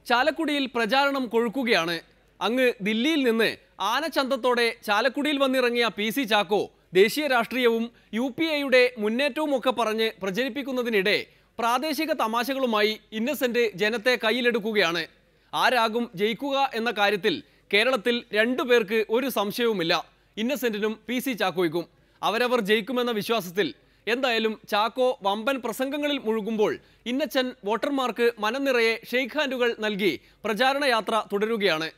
ചാലക്കുടിയിൽ പ്രചാരണം കൊഴുക്കുകയാണ്. അങ്ങ് ദില്ലിയിൽ നിന്ന് ആനച്ചന്തത്തോടെ ചാലക്കുടിയിൽ വന്നിറങ്ങിയ PC ചാക്കോ ദേശീയ രാഷ്ട്രീയവും UPAയുടെ മുന്നേറ്റവും ഒക്കെ പറഞ്ഞ് പ്രചരിപ്പിക്കുന്നതിനിടെ പ്രാദേശിക തമാശകളുമായി ഇന്നസെന്റ് ജനത്തെ കയ്യിലെടുക്കുകയാണ്. ആരാകും ജയിക്കുക എന്ന കാര്യത്തിൽ കേരളത്തിൽ രണ്ടുപേർക്ക് ഒരു സംശയവുമില്ല. ഇന്നസെന്റിനും PC ചാക്കോയ്ക്കും. അവരവർ ജയിക്കുമെന്ന വിശ്വാസത്തിൽ. എന്തായാലും ചാക്കോ വമ്പൻ പ്രസംഗങ്ങളിൽ മുഴുകുമ്പോൾ ഇന്നച്ചൻ വോട്ടർമാർക്ക് മനം നിറയെ ഷെയ്ക്ക് ഹാൻഡുകൾ നൽകി പ്രചാരണ യാത്ര തുടരുകയാണ്.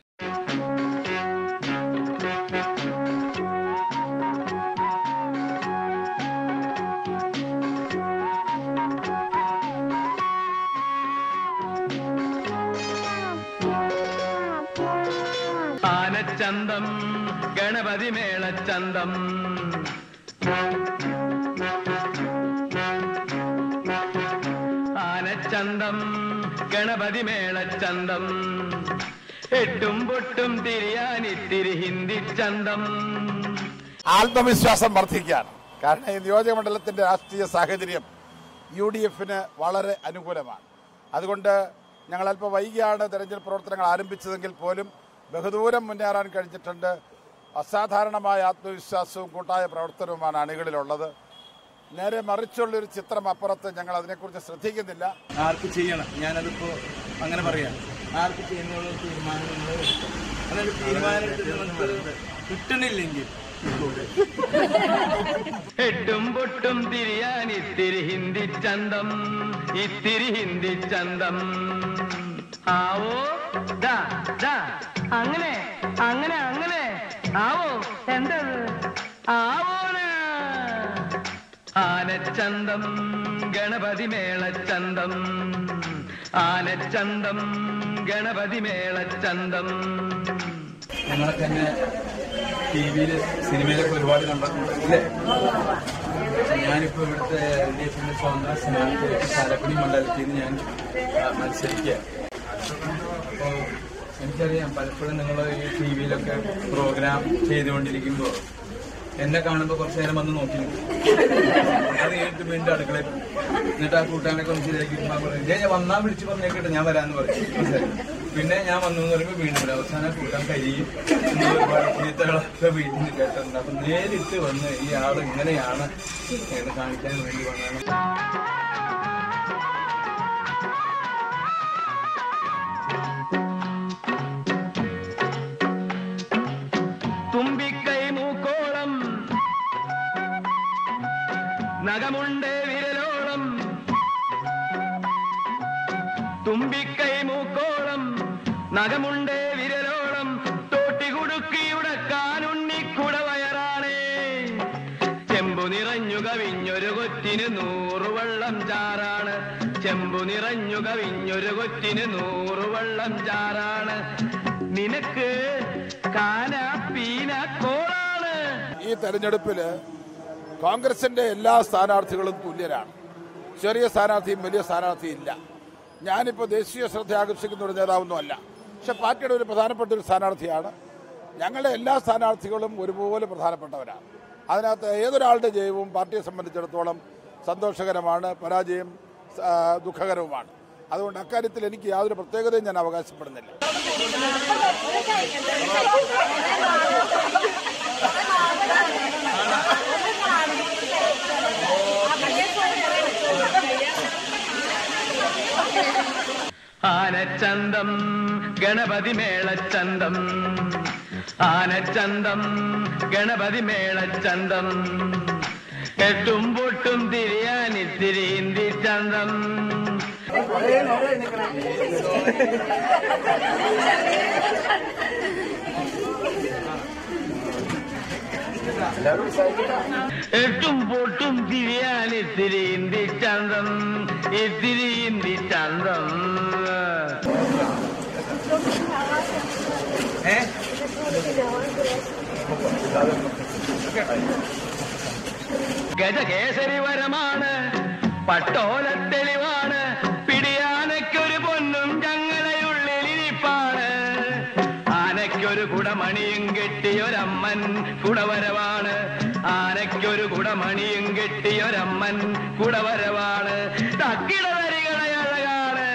ആനച്ചന്തം ഗണപതി മേളച്ചന്തം ആനച്ചന്തം ഗണപതി മേളച്ചന്തം എട്ടും പൊട്ടും തിരിയാനിത്തിരി ഹിന്ദി ചന്തം. ആത്മവിശ്വാസം വർദ്ധിക്കുകയാണ്. കാരണം ഈ നിയോജകമണ്ഡലത്തിന്റെ രാഷ്ട്രീയ സാഹചര്യം UDFന് വളരെ അനുകൂലമാണ്. അതുകൊണ്ട് ഞങ്ങൾ അല്പം വൈകിയാണ് തെരഞ്ഞെടുപ്പ് പ്രവർത്തനങ്ങൾ ആരംഭിച്ചതെങ്കിൽ പോലും ബഹുദൂരം മുന്നേറാൻ കഴിഞ്ഞിട്ടുണ്ട്. അസാധാരണമായ ആത്മവിശ്വാസവും കൂട്ടായ പ്രവർത്തനവുമാണ് അണികളിലുള്ളത്. നേരെ മറിച്ചുള്ളൊരു ചിത്രം അപ്പുറത്ത് ഞങ്ങൾ അതിനെക്കുറിച്ച് ശ്രദ്ധിക്കുന്നില്ല. ആർക്ക് ചെയ്യണം, ഞാനതിപ്പോ അങ്ങനെ പറയാം, ആർക്ക് ചെയ്യുന്നുള്ള തീരുമാനമെടുത്ത് കിട്ടണില്ലെങ്കിൽ എട്ടും പൊട്ടും തിരിയാൻ ഇത്തിരി ഹിന്ദി ചന്തം, ഇത്തിരി ഹിന്ദി ചന്തം. ആവോ ദാ ദാ അങ്ങനെ അങ്ങനെ അങ്ങനെ ആവോ എന്തത് ആവോന്. ആനച്ചന്തം ഗണപതി മേളച്ചന്തം, ആനച്ചന്തം ഗണപതി മേളച്ചന്തം. ഞങ്ങളൊക്കെ തന്നെ TV-യില് സിനിമയിലൊക്കെ ഒരുപാട് കണ്ടിട്ടുണ്ട് അല്ലേ. ഞാനിപ്പോ ഇവിടുത്തെ LDFന്റെ സ്വന്തം സ്ഥാനത്ത് ചാലക്കുടി മണ്ഡലത്തിൽ നിന്ന് ഞാൻ മത്സരിക്കുക. അപ്പോൾ എനിക്കറിയാം, പലപ്പോഴും നിങ്ങൾ ഈ TV-യിലൊക്കെ പ്രോഗ്രാം ചെയ്തുകൊണ്ടിരിക്കുമ്പോൾ എന്നെ കാണുമ്പോൾ കുറച്ചു നേരം വന്ന് നോക്കി അത് കഴിഞ്ഞിട്ട് വീണ്ടും അടുക്കളയിൽ എന്നിട്ട് ആ കൂട്ടാനൊക്കെ ഒന്ന് ശരിയാക്കിക്കുമ്പോൾ ഞാൻ വന്നാൽ വിളിച്ച് പറഞ്ഞേക്കിട്ട് ഞാൻ വരാമെന്ന് പറയും. പിന്നെ ഞാൻ വന്നു എന്ന് പറയുമ്പോൾ വീണ്ടും വരും. അവസാനം കൂട്ടാൻ കഴിയും. ഒരുപാട് ചീത്തകളൊക്കെ വീട്ടിൽ നിന്ന് കേട്ടിട്ടുണ്ട്. അപ്പം നേരിട്ട് വന്ന് ഈ ആൾ ഇങ്ങനെയാണ് എന്ന് കാണിക്കാൻ വേണ്ടി വന്നതാണ്. തുമ്പിക്കൈ മൂക്കോളം നഖമുണ്ടേ വിരലോളം, തുമ്പിക്കൈ മൂക്കോളം നഖമുണ്ടേ വിരലോളം, തോട്ടികുടുക്കിയുടക്കാനുണ്ണിക്കുട വയറാണേ. ചെമ്പു നിറഞ്ഞു കവിഞ്ഞൊരു കൊറ്റിന് 100 വള്ളം ചാറാണ്, ചെമ്പു നിറഞ്ഞു കവിഞ്ഞൊരു കൊറ്റിന് 100 വള്ളം ചാറാണ്. നിനക്ക് കാന പീന കോളാണ്. ഈ തെരഞ്ഞെടുപ്പില് കോൺഗ്രസിന്റെ എല്ലാ സ്ഥാനാർത്ഥികളും തുല്യരാണ്. ചെറിയ സ്ഥാനാർത്ഥിയും വലിയ സ്ഥാനാർത്ഥിയും ഇല്ല. ഞാനിപ്പോൾ ദേശീയ ശ്രദ്ധ ആകർഷിക്കുന്ന ഒരു നേതാവൊന്നുമല്ല, പക്ഷെ പാർട്ടിയുടെ ഒരു പ്രധാനപ്പെട്ട ഒരു സ്ഥാനാർത്ഥിയാണ്. ഞങ്ങളുടെ എല്ലാ സ്ഥാനാർത്ഥികളും ഒരുപോലെ പ്രധാനപ്പെട്ടവരാണ്. അതിനകത്ത് ഏതൊരാളുടെ ജയവും പാർട്ടിയെ സംബന്ധിച്ചിടത്തോളം സന്തോഷകരമാണ്, പരാജയം ദുഃഖകരവുമാണ്. അതുകൊണ്ട് അക്കാര്യത്തിൽ എനിക്ക് യാതൊരു പ്രത്യേകതയും ഞാൻ അവകാശപ്പെടുന്നില്ല. ആനച്ചന്തം ഗണപതി മേളച്ചന്തം, ആനച്ചന്തം ഗണപതി മേളച്ചന്തം, എട്ടും പൊട്ടും തിരിയാൻ ഇത്തിരി ഹിന്ദി ചന്തം. എട്ടും പൊട്ടും തിരിയാൻ ഇത്തിരി ഹിന്ദി ചന്തം, ഇത്തിരി ഹിന്ദി ചന്തം. ഗജകേസരി വരമാണ്, പട്ടോല തെളിവാണ്, പിടിയാനയ്ക്കൊരു പൊന്നും ചങ്ങലയുള്ളിലിരിപ്പാണ്. ആനയ്ക്കൊരു കുടമണിയും കെട്ടിയൊരമ്മൻ കുടവരവാണ്, ആനയ്ക്കൊരു കുടമണിയും കെട്ടിയൊരമ്മൻ കുടവരവാണ്. തക്കിട വരികളെ അഴകാണ്.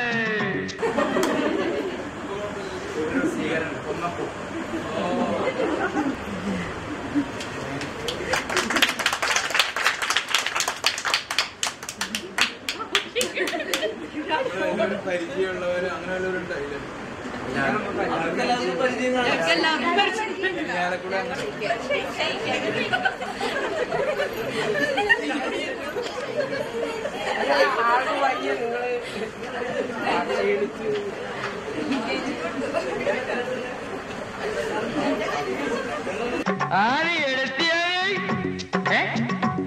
പരിചയമുള്ളവര് അങ്ങനെയുള്ളവരുണ്ടായില്ലേ?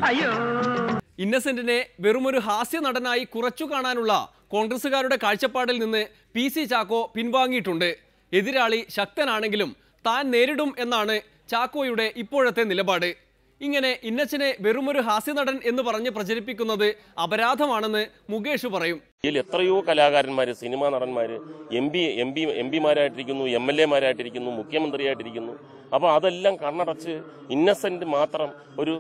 അയ്യോ ഇന്നസെന്റിനെ വെറുമൊരു ഹാസ്യ നടനായി കുറച്ചു കാണാനുള്ള കോൺഗ്രസുകാരുടെ കാഴ്ചപ്പാടിൽ നിന്ന് PC ചാക്കോ പിൻവാങ്ങിയിട്ടുണ്ട്. എതിരാളി ശക്തനാണെങ്കിലും താൻ നേരിടും എന്നാണ് ചാക്കോയുടെ ഇപ്പോഴത്തെ നിലപാട്. ഇങ്ങനെ ഇന്നച്ചനെ വെറുമൊരു ഹാസ്യനടൻ എന്ന് പറഞ്ഞ് പ്രചരിപ്പിക്കുന്നത് അപരാധമാണെന്ന് മുകേഷ് പറയും. ഇതിൽ എത്രയോ കലാകാരന്മാർ, സിനിമാ നടന്മാർ, എംപിമാരായിട്ടിരിക്കുന്നു, MLA-മാരായിട്ടിരിക്കുന്നു, മുഖ്യമന്ത്രിയായിട്ടിരിക്കുന്നു. അപ്പോൾ അതെല്ലാം കണ്ണടച്ച് ഇന്നസെന്റ് മാത്രം ഒരു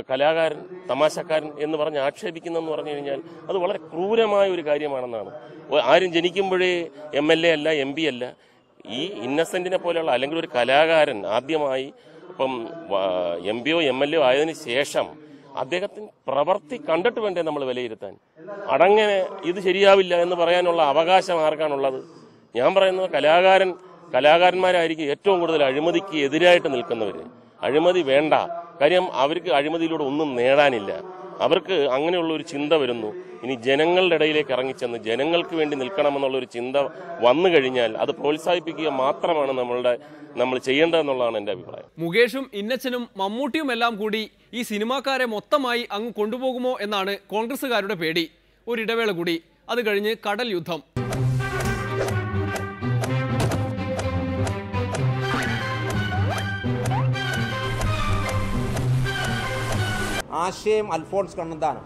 കലാകാരൻ, തമാശക്കാരൻ എന്ന് പറഞ്ഞ് ആക്ഷേപിക്കുന്നെന്ന് പറഞ്ഞു കഴിഞ്ഞാൽ അത് വളരെ ക്രൂരമായ ഒരു കാര്യമാണെന്നാണ്. ആരും ജനിക്കുമ്പോഴേ MLA അല്ല, MP അല്ല. ഈ ഇന്നസെന്റിനെ പോലെയുള്ള അല്ലെങ്കിൽ ഒരു കലാകാരൻ ആദ്യമായി ഇപ്പം MP-യോ MLA-യോ ആയതിനു ശേഷം അദ്ദേഹത്തിന് പ്രവൃത്തി കണ്ടിട്ട് വേണ്ടേ നമ്മൾ വിലയിരുത്താൻ. അടങ്ങനെ ഇത് ശരിയാവില്ല എന്ന് പറയാനുള്ള അവകാശം ആർക്കാണുള്ളത്? ഞാൻ പറയുന്നത് കലാകാരന്മാരായിരിക്കും ഏറ്റവും കൂടുതൽ അഴിമതിക്ക് എതിരായിട്ട് നിൽക്കുന്നവർ. അഴിമതി വേണ്ട, കാര്യം അവർക്ക് അഴിമതിയിലൂടെ ഒന്നും നേടാനില്ല. അവർക്ക് അങ്ങനെയുള്ള ഒരു ചിന്ത വരുന്നു. ഇനി ജനങ്ങളുടെ ഇടയിലേക്ക് ഇറങ്ങിച്ചെന്ന് ജനങ്ങൾക്ക് വേണ്ടി നിൽക്കണമെന്നുള്ളൊരു ചിന്ത വന്നു കഴിഞ്ഞാൽ അത് പ്രോത്സാഹിപ്പിക്കുക മാത്രമാണ് നമ്മൾ ചെയ്യേണ്ടതെന്നുള്ളതാണ് എൻ്റെ അഭിപ്രായം. മുകേഷും ഇന്നച്ചനും മമ്മൂട്ടിയും എല്ലാം കൂടി ഈ സിനിമാക്കാരെ മൊത്തമായി അങ്ങ് കൊണ്ടുപോകുമോ എന്നാണ് കോൺഗ്രസുകാരുടെ പേടി. ഒരിടവേള കൂടി, അത് കഴിഞ്ഞ് കടൽ യുദ്ധം. ആശയം അൽഫോൺസ് കണ്ണന്താനം